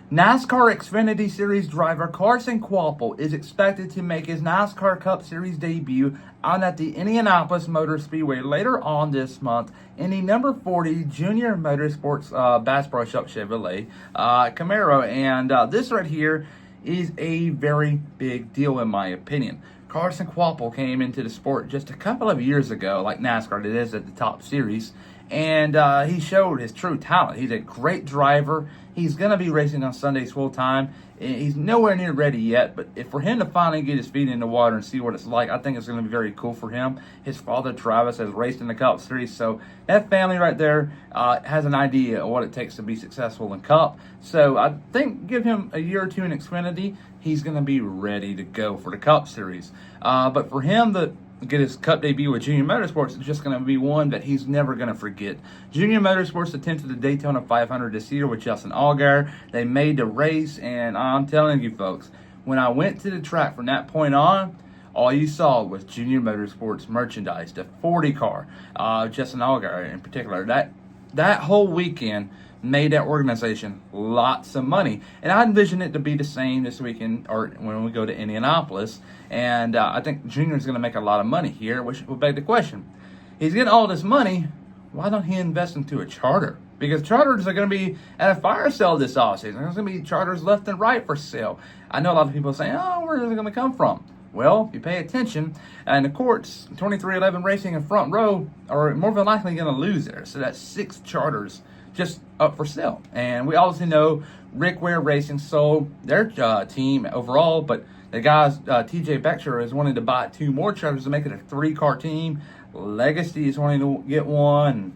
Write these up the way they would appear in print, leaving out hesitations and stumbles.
NASCAR Xfinity Series driver Carson Kvapil is expected to make his NASCAR Cup Series debut out at the Indianapolis Motor Speedway later on this month in the number 40 Junior Motorsports Bass Pro Shop Chevrolet Camaro. And this right here is a very big deal in my opinion. Carson Kvapil came into the sport just a couple of years ago, like NASCAR it is at the top series, and he showed his true talent. He's a great driver. He's going to be racing on Sundays full time. He's nowhere near ready yet, but for him to finally get his feet in the water and see what it's like, I think it's going to be very cool for him. His father, Travis, has raced in the Cup Series, so that family right there has an idea of what it takes to be successful in Cup. So I think give him a year or two in Xfinity, he's going to be ready to go for the Cup Series. But for him to get his Cup debut with Junior Motorsports is just going to be one that he's never going to forget. Junior Motorsports attempted the Daytona 500 this year with Justin Allgaier. They made the race, and I'm telling you folks, when I went to the track from that point on, all you saw was Junior Motorsports merchandise, the 40 car, Justin Allgaier in particular. That whole weekend made that organization lots of money. And I envision it to be the same this weekend or when we go to Indianapolis. And I think Junior's going to make a lot of money here, which will beg the question. He's getting all this money, why don't he invest into a charter? Because charters are going to be at a fire sale this offseason. There's going to be charters left and right for sale. I know a lot of people are saying, oh, where is it going to come from? Well, if you pay attention, and the courts, 2311 Racing and Front Row are more than likely going to lose there. So that's 6 charters just up for sale. And we obviously know Rick Ware Racing sold their team overall, but the guys, TJ Beckshire is wanting to buy 2 more charters to make it a 3-car team. Legacy is wanting to get one.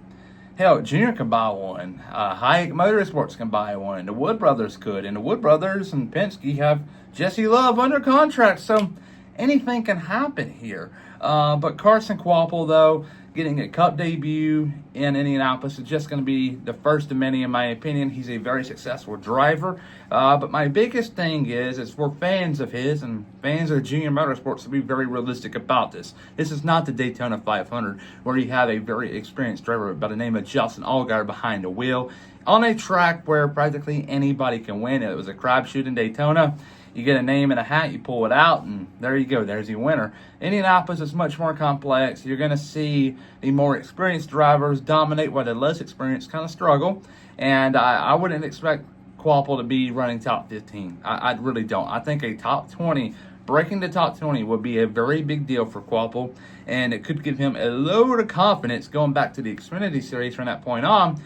Hell, Junior can buy one. Hayek Motorsports can buy one. The Wood Brothers could. And the Wood Brothers and Penske have Jesse Love under contract. So anything can happen here. But Carson Kvapil, though, getting a Cup debut in Indianapolis is just going to be the first of many, in my opinion. He's a very successful driver. But my biggest thing is for fans of his and fans of Junior Motorsports to be very realistic about this. This is not the Daytona 500 where you have a very experienced driver by the name of Justin Allgaier behind the wheel on a track where practically anybody can win. It was a crapshoot in Daytona. You get a name in a hat, you pull it out, and there you go. There's your winner. Indianapolis is much more complex. You're going to see the more experienced drivers dominate while the less experienced kind of struggle. And I wouldn't expect Kvapil to be running top 15. I really don't. I think a top 20, breaking the top 20 would be a very big deal for Kvapil, and it could give him a load of confidence going back to the Xfinity Series from that point on.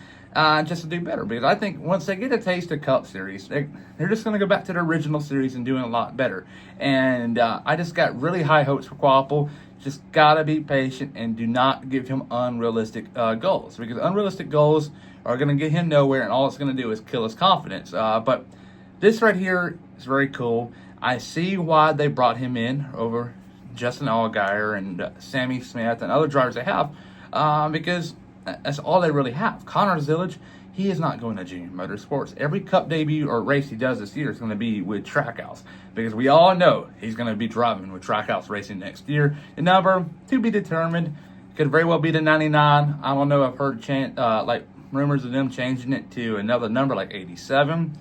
Just to do better, because I think once they get a taste of Cup Series, they're just going to go back to the original series and doing a lot better. And I just got really high hopes for Kvapil. Just got to be patient and do not give him unrealistic goals, because unrealistic goals are going to get him nowhere, and all it's going to do is kill his confidence. But this right here is very cool. I see why they brought him in over Justin Allgaier and Sammy Smith and other drivers they have, because that's all they really have. Connor Zillage, he is not going to Junior Motorsports. Every Cup debut or race he does this year is going to be with Trackhouse, because we all know he's going to be driving with Trackhouse Racing next year. The number to be determined. Could very well be the 99. I don't know. I've heard like rumors of them changing it to another number like 87,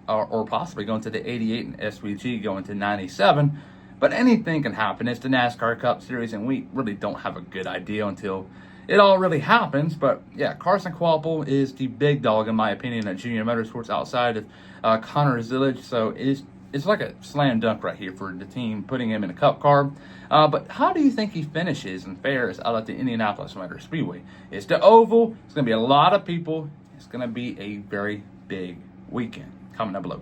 or possibly going to the 88 and SVG going to 97. But anything can happen. It's the NASCAR Cup Series, and we really don't have a good idea until it all really happens. But yeah, Carson Kvapil is the big dog in my opinion at Junior Motorsports outside of Connor Zillage. So it's like a slam dunk right here for the team putting him in a Cup car. But how do you think he finishes and fares out at the Indianapolis Motor Speedway? It's the oval. It's going to be a lot of people. It's going to be a very big weekend. Comment down below.